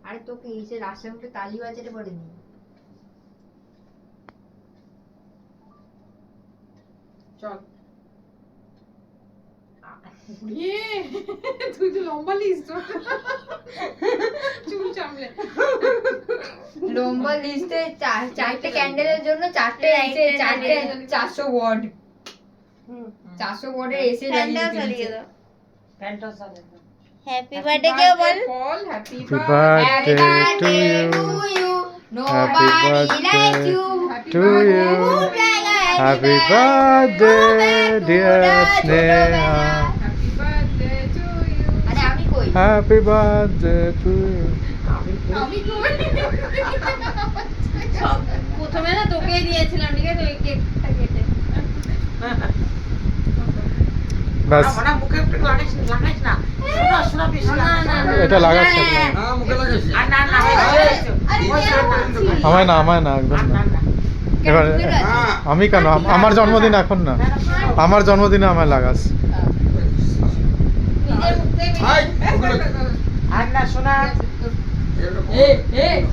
আরে তোকে এই যে রাস্তার মুখে তালি বাজাতে বলেনি। চল তুই তো লম্বা লিস্ট চুল চামলে লম্বা লিস্টে চারটে ক্যান্ডেলের জন্য চারটে 400 ওয়াট 400 ওয়াটের এসি ফ্যানটাও লাগিয়ে চালিয়ে দিয়েছে। দাও। প্যান্টও চালে হ্যাপি বার্থডে কেউ বল। বল happy Happy birthday birthday to you. Nobody like you. To you. Happy birthday, dear Sneha. Happy birthday to you আরে আমি কই? Happy birthday to you. আমি কই সব প্রথমে না তোকেই দিয়েছিলাম, ঠিক আছে, ওই কেকটা কেটে। ব্যাস না মুখে একটু লাগাইস না শোনা শোনা বেশি না, না, না। এটা লাগাচ্ছে না। হ্যাঁ মুখে লাগাইছি আর না না আমায় না একদম না। এবার হ্যাঁ আমি কেন আমার জন্মদিন এখন না, আমার জন্মদিনে আমায় লাগাস। নিজের মুখ থেকে হাই ওগুলো আর না শোনা এরকম এ